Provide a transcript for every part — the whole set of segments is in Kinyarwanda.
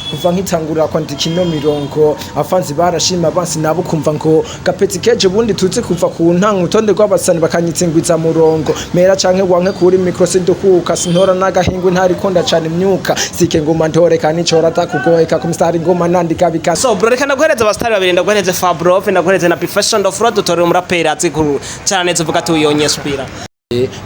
kuva nkitangurira kwandika ino mirongo afanzi barashima bansi nabo kumva ngo gapeti keje bundi tuzi kuva ku ntango utonde rw'abasani bakanyitsingwiza murongo mera canke wanke kuri micro sindukuka sintora nagahingwe ntari konda cane imyuka sike ngoma ntore kandi cora atakugoheka ku mstari ngoma nandika bika so bro reka ndaguhereza abastari babiri ndaguhereza Fabro ndaguhereza na Profession of Fraud dutorera umuraperi azikuru cyane neza uvuga ati uyonye spira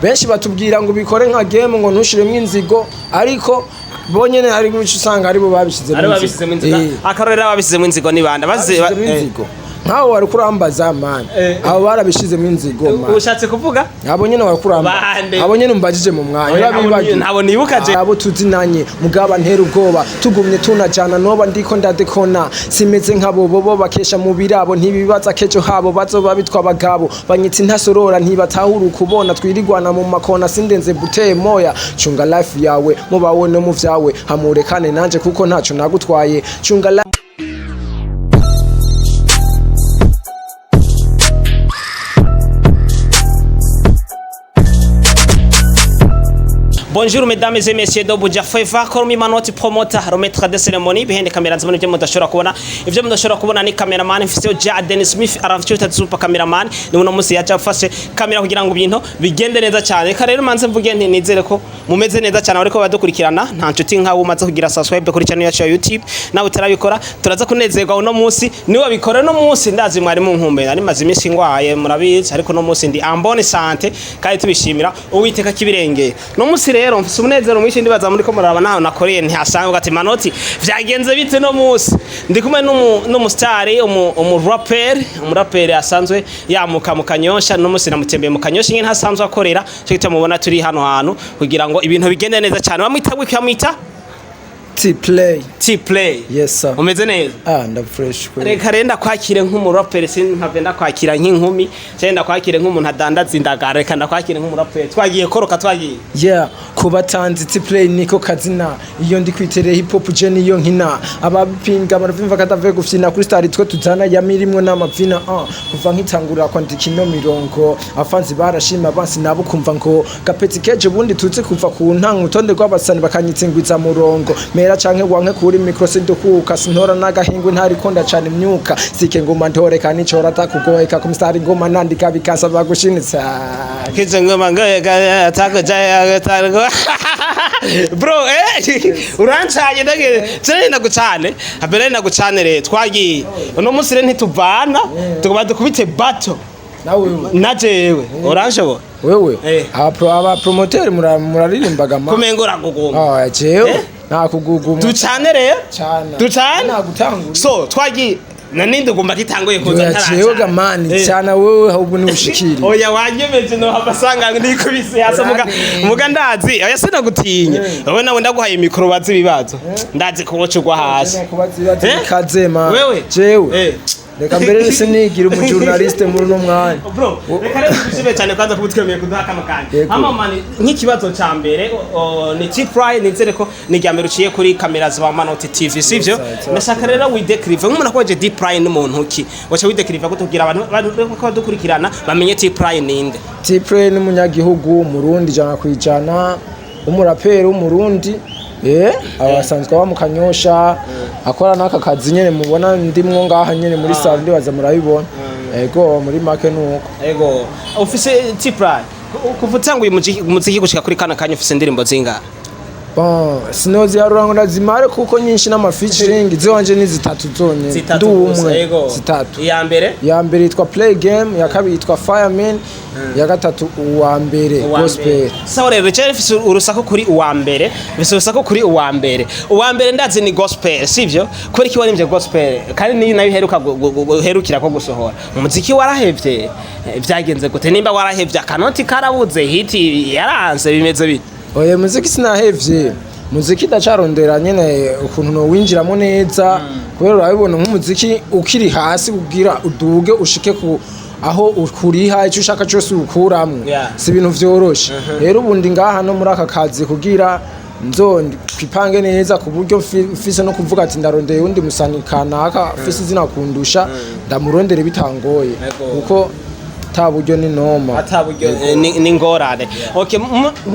benshi batubwira ngo bikore nka game ngo ntushiremwe inzigo ariko bonyene ari guca usanga aribo babishizemo inzigo akarorera babishizemo inzigo nibanda bazi inzigo nkaho wari kurambaza man abo barabishizemo inzigo man ushatse kuvuga abo nyene wari kuramba abo nyene umbajije mu mwanya babibagiye ntabo nibukaje abo tuzinanye mugaba ntera ubwoba tugumye tunajana noba ndiko ndadekona simeze nkabo bobo bakesha mu birabo ntibibaza kejo habo bazoba bitwa abagabo banyitse ntasorora ntibatahura ukubona twirigwana mu makona sindenze buteye moya cunga life yawe mubawone mu vyawe hamurekane nanje kuko ntaco nagutwaye cunga Bonjour mesdames et messieurs do Buja Favor Kormi Manoti promoter remettre des cérémonies behende kamera nzibone byo mudashobora kubona ivyo mudashobora kubona ni cameraman mfise ja Dennis Smith aravyuta super cameraman ni uno musi yaje afashe kamera kugira ngo ibintu bigende neza cyane reka rero manze mvuge nti nizere ko mumeze neza cyane ariko badukurikirana nta nshuti nkawe umaze kugira subscribe kuri channel yacu ya YouTube nawe utarabikora turaza kunezerwa uno musi ni wabikora no musi ndazi mwari mu nkumbe ari mazi imisi ngwaye murabizi ariko no musi ndi ambone sante kandi tubishimira uwiteka kibirengeye no musi rero mfise umunezero mwinshi ndibaza muri ko muraba naho nakoreye ntihasanga ugati Manoti vyagenze bite no musi ndi kumwe n'umustar umuraperi asanzwe yamuka mu Kanyosha no musi namutembeye mu Kanyosha nyine hasanzwe akorera cyo kitamubona turi hano hantu kugira ngo ibintu bigende neza cyane bamwita gwikamwita T-Play yes sir umeze neza nda fresh reka renda kwakire nk'umuraperi sinkavenda kwakira nk'inkumi cyenda kwakire nk'umuntu adandaza indagara reka ndakwakire nk'umuraperi twagiye koroka twagiye kubatanzi T-Play niko kazina iyo ndi kwitere hip hop je niyo nkina abapinga baravimva katave gufyina kuri star twe tuzana yamirimwe n'amavina kuva nkitangurira kwandika ino mirongo afanzi barashima bansi nabo kumva ngo gapeti keje bundi tuzi kuva ku ntango utonde rw'abasani bakanyitsingwiza murongo mera canke wanke kuri micro sindukuka sintora nagahingwe ntari konda cane imyuka sike ngoma ntore kandi cora atakugoheka ku mstari ngoma nandika bikasa bagushinitsa kize ngoma ngoya atakuja atago bro urancanye ndage cyane nagucane abere nagucane re twagiye uno musi re ntituvana tugoba dukubite battle nawe najewe oranshobora wewe aba promoter muraririmbaga ma kumengora guguma jewe nta kuguguma ducane rero ducane nagutangura so twagiye naninde ugomba kitangoye kuza ntaracha jewe gamani cyane wewe ahubwo ni ushikiri oya wanyemeje no habasanga ndikubise hasa muga ndazi oya sinagutinya wowe nawe ndaguhaye mikro bazi bibazo ndazi kuwocugwa hasi kazema jewe reka mbere sinigira umujournaliste muri no mwanya bro reka rero tushime cyane kwanza kubutwemeye kuduha kamakanye amamani nk'ikibazo ca mbere ni T-Play nizere ko ni ryambere uciye kuri kamera za Manoti TV sivyo ndashaka rero wideclive nk'umuntu akoje T-Play n'umuntu ki wacha wideclive kutugira abantu ko badukurikirana bamenye T-Play ninde T-Play ni munyagihugu Murundi jana kwijana umuraperi w'umurundi abasanzwe ba mu Kanyosha akora naka kazi nyene mubona ndimwo ngaha nyene muri salle ndibaza murabibona ego muri make nuko ego ufise T-Play kuvutanguye umuziki gushika kuri kana kanya ufise indirimbo zinga sinozi yarurango ndazimare kuko nyinshi n'amafeaturing ziwanje ni zitatu zonyene ndumwe zitatu ya mbere yitwa Play Game ya kabiri yitwa Fireman ya gatatu uwa mbere gospel sawa rero cyane fise urusako kuri uwa mbere fise urusako kuri uwa mbere ndazi ni gospel sivyo kuri ki warimvye gospel kandi ni nayo herukira ko gusohora umuziki warahevye vyagenze gute nimba warahevye akanoti karabuze hiti yaranze bimeze bite oya muziki sinahevye muziki ndacarondera nyene ukuntu no winjiramo neza kubera urabibona nk'umuziki ukiri hasi kugira uduge ushike ku aho ukuriha icyo ushaka cyose ukuramwe si ibintu vyoroshe rero ubundi ngaha no muri aka kazi kugira nzondi kwipange neza ku buryo fise no kuvuga ati ndarondeye undi musani kanaka fise izina kundusha ndamurondere bitangoye kuko taburyo ni noma ataburyo ni ngorane. Okay,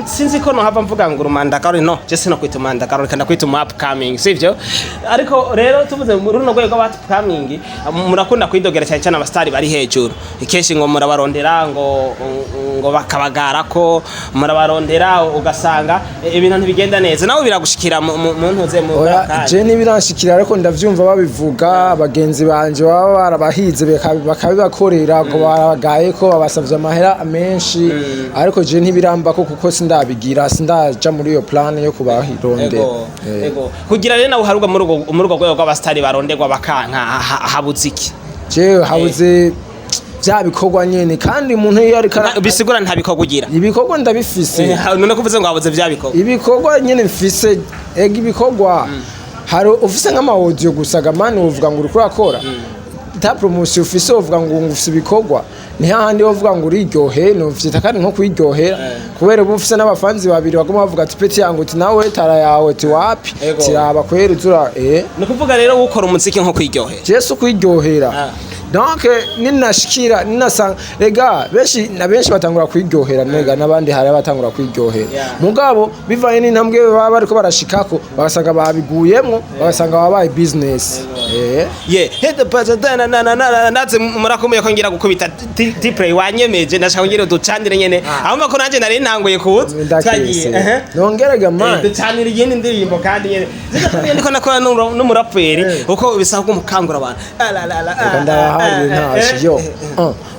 sinzi ko no hava mvuga ngo urumandakaro no je sino kwita umandakaro kandi kwita upcoming sivyo, ariko rero tuvuze muri runo rwego rwa upcoming murakunda kwidogera cyane cyane abastari bari hejuru, ikenshi ngo murabarondera ngo bakabagara ko murabarondera ugasanga ibintu ntibigenda neza, nawe biragushikira mu ntuze mu je nibirashikira, ariko ndavyumva babivuga abagenzi banje baba barabahize bakabibakorera ko baragaye ko babasavye amahera menshi, ariko je ntibiramba ko kuko sindabigira, sindaja muri iyo plan yo kubahirondera. Ego kugira rero nawe harugwa muri urwo rwego rw'abastari baronderwa bakanka habuze iki? Je habuze bya bikorwa nyene, kandi umuntu iyo ari bisigura nta bikorwa ugira. Ibikorwa ndabifise, none kuvuze ngo habuze bya bikorwa. Ibikorwa nyene mfise, ibikorwa hari ufise nk'ama audio gusa gamani uvuga ngo uri kurakora ta promotion ufise uvuga ngo ufise ibikorwa, ni hahandi uvuga ngo uriryohe no ufite kandi nko kwiryohera, kubera ubu ufise n'abafanzi babiri bagoma bavuga ati peti yangu ati nawe tara yawe ati wapi tiraba kwera uzura no kuvuga rero ukora umuziki nko kwiryohera. Jesu kwiryohera donc ninashikira ninasanga rega benshi batangura kwiryohera nega nabandi hari batangura kwiryohera mugabo bivanye n'intambwe baba bariko barashikako bagasanga babiguyemwo bagasanga babaye business hede bazadana naze murakomeye ko ngira gukubita T-Play wanyemeje ndashaka ngira ducandire nyene aho mako nanje nari ntanguye kuza twagiye nongerega man ducanira yindi ndirimbo kandi nyene ndiko nakora n'umuraperi uko bisaba ko mukangura abantu yo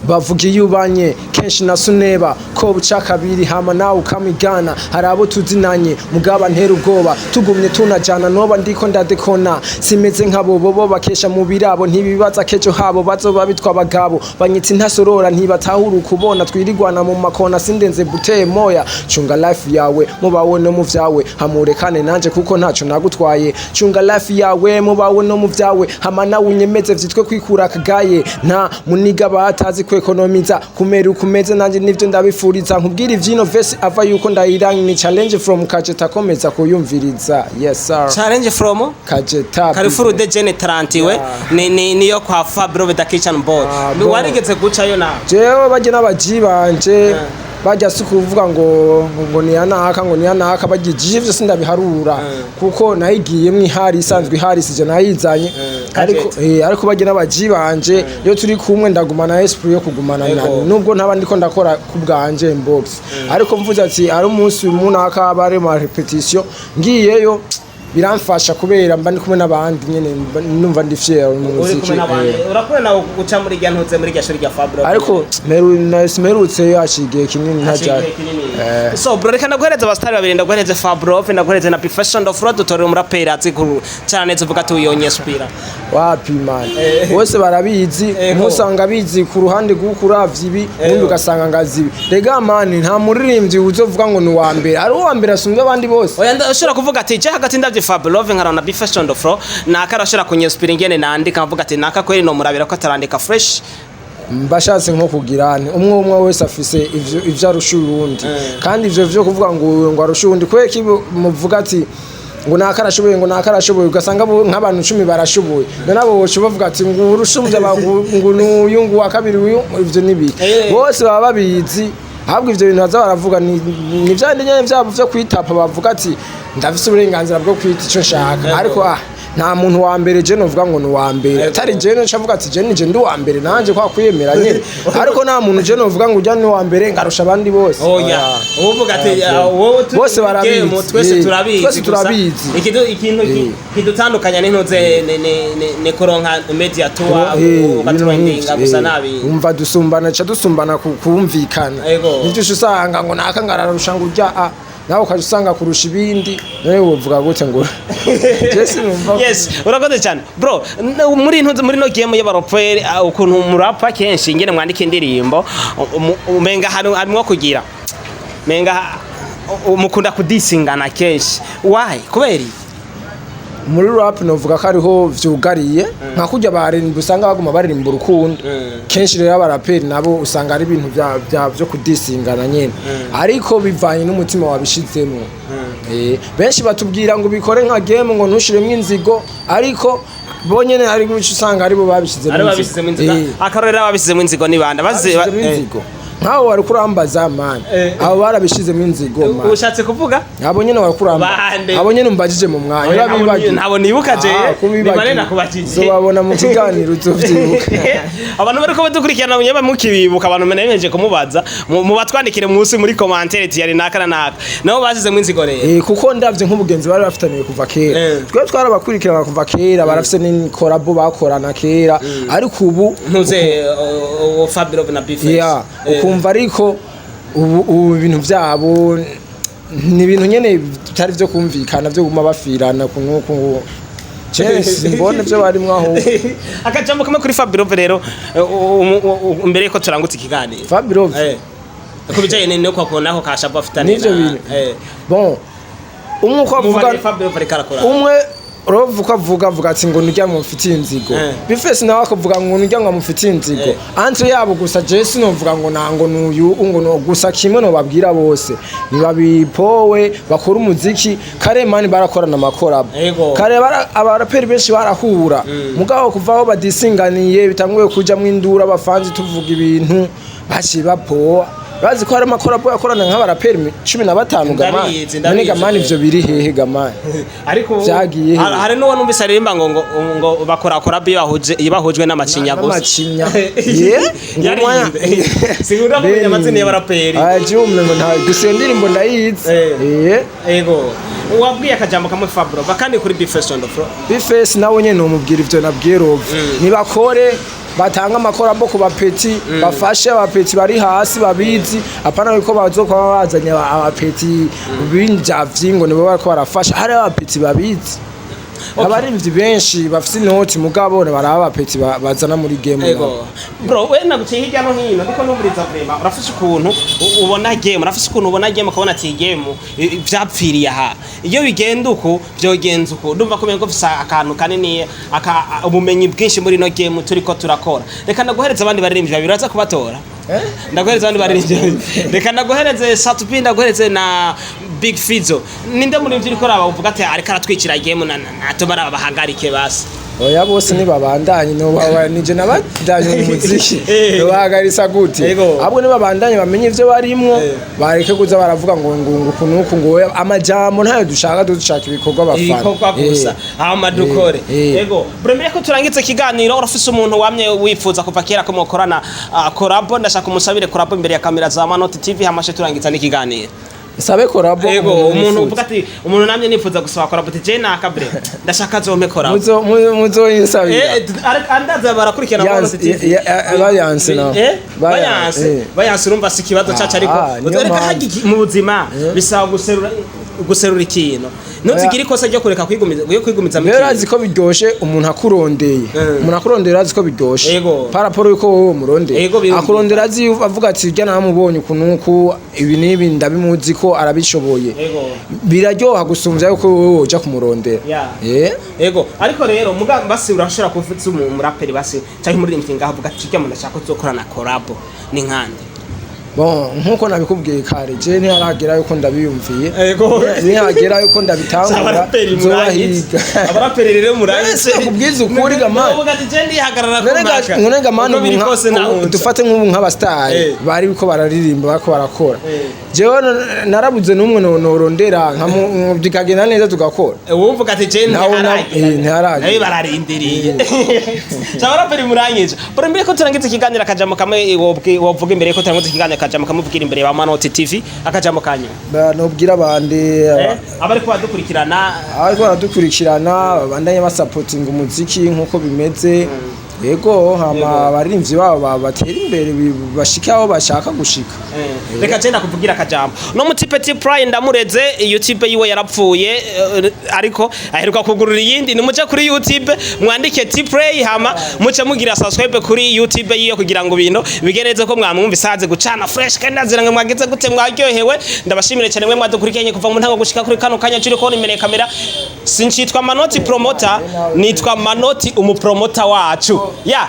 bavuga iyo ubanye kenshi nasuneba ko buca kabiri hama nawe ukamigana, hari abo tuzinanye mugaba ntera ubwoba tugumye tunajana noba ndiko ndadekona simeze nk'abo bobo bakesha mu birabo ntibibaza kejo habo bazoba bitwa abagabo banyitse ntasorora ntibatahura ukubona twirigwana mu makona sindenze buteye moya chunga life yawe mubawe no mu vyawe hamurekane nanje kuko ntaco nagutwaye chunga life yawe mubawe no mu vyawe hama nawe unyemeze vyitwe kwikura akagaye nta muniga batazi ku ekonomiza kumera ukumeze nanje nivyo ndabifuriza nkubwira ivyino verse ava yuko ndayiranga ni challenge from Kajeta komeza kuyumviriza. Yes sir, challenge from Kajeta Karifuru de Jene Tarantiwe niyo kwa Fabro with the kitchen board warigeze guca yo na jewe baje n'abaji banje bajya sukuvuga ngo ni yanaka bagije ivyo sindabiharura kuko nayigiye mwihari isanzwe ihari sije nayizanye ariko baje n'abaji banje yo turi kumwe ndagumana esprit yo kugumana nani nubwo ntaba ndiko ndakora kubwanje inbox ariko mvuze ati ari umunsi umunaka bare ma repetition ngiyeyo biramfasha kubera mba ndi kumwe n'abandi nyene numva ndi fier mu muziki. Urakora guca muri rya ntuze muri rya shuri rya Fabro ariko smerutse yashigiye kinini ntaja so bro reka ndaguhereza abastari babiri ndaguhereza Fabro ndaguhereza na Professional of Road tutorera umuraperi azikuru cyane neza uvuga ati uyonye spira wapi man bose barabizi ntusanga bizi ku ruhande gukuravye ibi undi ugasanga ngazi rega man nta muririmbyi uzovuga ngo ni wa mbere ari uwa mbere asumba abandi bose oya ndashobora kuvuga ati je hagati ndavye Fabro nkarana Professional of Road nakarashobora kunyespira ingene nandika mvuga ati naka kweri no murabira ko atarandika fresh mbashatse nko kugirane umwe wese afise ivyo arusha urundi kandi ivyo vyo kuvuga ngo arusha urundi kweki muvuga ati ngo nakarashoboye ugasanga nk'abantu 10 barashoboye nabo bocu bavuga ati ngo urushumje ngo n'uyungu wa kabiri ivyo nibi bose baba babizi ahubwo ivyo bintu baza baravuga ni vyandi nyene vyabo vyo kwitapa bavuga ati ndafise uburenganzira bwo kwita ico nshaka ariko nta muntu wa mbere je novuga ngo ni wa mbere atari je no chavuga ati je nije ndi wa mbere nanje kwa kwiyemera nyene ariko nta muntu je novuga ngo ujya ni wa mbere ngarusha abandi bose oya uvuga ati wowe bose barabizi twese turabizi ikintu kidutandukanya n'intuze ne koronka media tour ugatwendinga gusa nabi umva dusumbana kumvikana nivyo usanga ngo nakangararusha ngo ujya nawe ukajusanga kurusha ibindi nawe wovuga gute ngo yes urakoze cyane bro muri no game y'abaraperi ukuntu murapa kenshi ngene mwandika indirimbo umenga harimo kugira menga umukunda kudisingana kenshi why kubera muri rap novuga ko ariho vyugariye nka kujya barindwi usanga baguma baririmba urukundo kenshi rero abaraperi nabo usanga ari ibintu byo kudisingana nyene ariko bivanye n'umutima wabishizemo benshi batubwira ngo bikore nka game ngo ntushiremo inzigo ariko bonyene ari guca usanga aribo babishizemo inzigo akarorera babishizemo inzigo nibanda inzigo nkaho wari kurambaza man abo barabishizemo inzigo man ushatse kuvuga abo nyene wari kuramba abo nyene umbajije mu mwanya babibagiye nabo nibuka je nimane nakubajije babona mu kiganiro uzovyibuka abantu bariko badukurikirana munyaba mukibibuka abantu meneje kumubaza mu batwandikire munsi muri commentaire yari nakana naka nabo basizemo inzigo rero kuko ndavye nk'ubugenzi bari bafitaniye kuva kera twe twarabakurikirana kuva kera barafise ni collabo bakorana kera ariko ubu ntuze Fabio na Bifes ukumva ariko ubu ibintu byabo ni ibintu nyene bitari byo kumvikana byo guma bafirana kunuko ngo simbone byo bari mwaho akajambo kamwe kuri Fabio rero mbere ko turangutse ikiganiro Fabio kubijanye no kwakona ko kashaba afitanye nivyo bintu bon umwe ko avuga Fabio karakora umwe Rovu ko avuga ati ngo nujya mu mfitiye inzigo Bifes nawe akavuga ngo nujya ngo mufitiye inzigo entre yabo gusa Jesse no vuga ngo nango nuyu ngo no gusa kimwe no babwira bose nibabipowe bakora umuziki kare mani barakorana amakora kare abaraperi benshi barahura mugabo kuvaho badisinganiye bitanguye kuja mu indura bafanze tuvuga ibintu bashi bapowa bazi ko hari amakora yakorana nk'abaraperi 15 gamani none gamani ivyo biri hehe gamani ariko vyagiye hari no wanumvise arimba ngo bakora bahujwe n'amacinya gusa amacinya sigura kumenya amazina y'abaraperi ajumwe ngo nta gusendirimbo ndayize ego wabwiye akajambo kamwe Fabro bakandi kuri Bifes on the floor Bifes nawe nyene umubwira ivyo nabwiye Rovu nibakore batanga amakorabo ku bapeti bafashe abapeti bari hasi babizi apana yuko bazokuba bazanye abapeti binja vyingo nibo bariko barafasha hari abapeti babizi abarimvyi benshi bafite inoti mugabo baraba abapeti bazana muri game ego bro we naguciye hirya no hino ndiko numuriza vrema urafise ukuntu ubona game urafise ukuntu ubona game ukabona ati game vyapfiriye aha iyo bigenda uko byogenza uko ndumva ko mengo fisa akantu kanini ubumenyi bwinshi muri no game turiko turakora reka ndaguhereza abandi baririmvyi babiri baza kubatora ndaguhereza abandi baririmvyi reka ndaguhereze Satupi ndaguhereze na Big Fizo ninde muri ivyo uriko raba uvuga ati ariko aratwikira game na tomara bahagarike basi oya bose ni babandanye no bawanije nabadanye mu muziki bahagarisa gute abo ni babandanye bamenye ivyo barimwo bareke kuza baravuga ngo kunuko ngo amajambo ntayo dushaka ibikorwa bafana ibikorwa gusa amadukore yego bremere ko turangitse kiganiro urafise umuntu wamye wifuza kuva kera ko mukorana collabo ndashaka umusabire collabo imbere ya kamera za Manoti TV hamashe turangitsa n'ikiganiro sabe collabo ego umuntu uvuga ati umuntu namye nifuza gusaba collabo je nakabre ndashaka zome collabo muzo insabira andaza barakurikirana Manoti TV bayanse na bayanse urumva sikibazo caca ariko utoreka hagi mu buzima bisaba guserura ikintu ntuzigira ikosa ryo kureka kwigumiza mu kintu azi ko biryoshe umuntu akurondera azi ko biryoshe paraporo yuko wowe murondera akurondera azi avuga ati ujya namubonye ukuntu ibi nibi ndabimuzi ko arabishoboye biraryoha gusumvya yuko wowe uja kumurondera yego ariko rero muga basi urashobora kuvuza umuraperi basi cyangwa umuririmbyi ngaho avuga ati ujya mu ndashaka kuzokorana collabo ni nkande bon nkuko nabikubwiye kare je ntiharagera yuko ndabiyumviye ntihagera yuko ndabitangura abaraperi rero murangize kubwiza ukuri gamana uvuga ati je ndihagarara kumaka none gamana dufate nk'ubu nk'abastar bari biko bararirimba bariko barakora jewe narabuze n'umwe norondera bikagenda neza tugakora uvuga ati je ntiharagera bararindiriye abaraperi murangize bora mbere ko turangitse ikiganiro akajamo kamwe wovuga imbere ko turangitse ikiganiro akajamo kamuvugira imbere ba Manoti TV akajamo kanyu nobwira abandi abari ko badukurikirana bandanye basupporting umuziki nkuko bimeze yego hama barimvyi babo batera imbere bashikaho bashaka gushika reka je ndakuvugira akajambo no muti Petit Pride ndamureze YouTube yiwe yarapfuye ariko aheruka kugurura iyindi ni muje kuri YouTube mwandike T-Play hama muce mugira subscribe kuri YouTube yiyo kugira ngo bino bigereze ko mwamwumva isaze gucana fresh kandi azira ngo mwageze gute mwaryohewe ndabashimire cyane mwe mwadukurikiranye kuva mu ntango gushika kuri kano kanya cyo ko nimere kamera sinchitwa Manoti promoter nitwa Manoti umupromoter wacu ya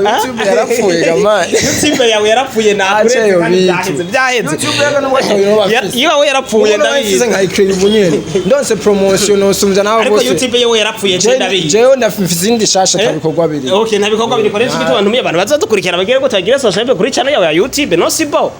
YouTube yarapfuye gamani. YouTube yawe yarapfuye nakure Acha yo kandi bitu. byaheze YouTube yaga no mwato yo bafise. Iyo yarapfuye ndabizi nka ikiri bunyene. Ndonse promotion osumvya nawe ariko bose. YouTube yewe yarapfuye je ndabizi Jewe ndafise izindi shasha tabikorwa biri. Okay ntabikorwa biri koresha igito abantu abantu bazadukurikira bagire ko tagira social media kuri channel yawe ya YouTube no sibo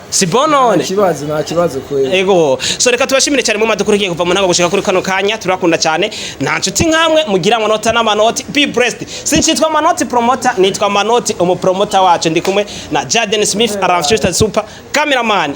sibo none Nta kibazo kweli. Ego so reka tubashimire cyane mu madukurikiye kuva mu ntango gushika kuri kano kanya turakunda cyane nta nshuti nkamwe mugira amanota n'amanoti be blessed sinchitwa manoti promoter nitwa manoti umu promoter wacu ndi kumwe na Jaden Smith aramfite super cameraman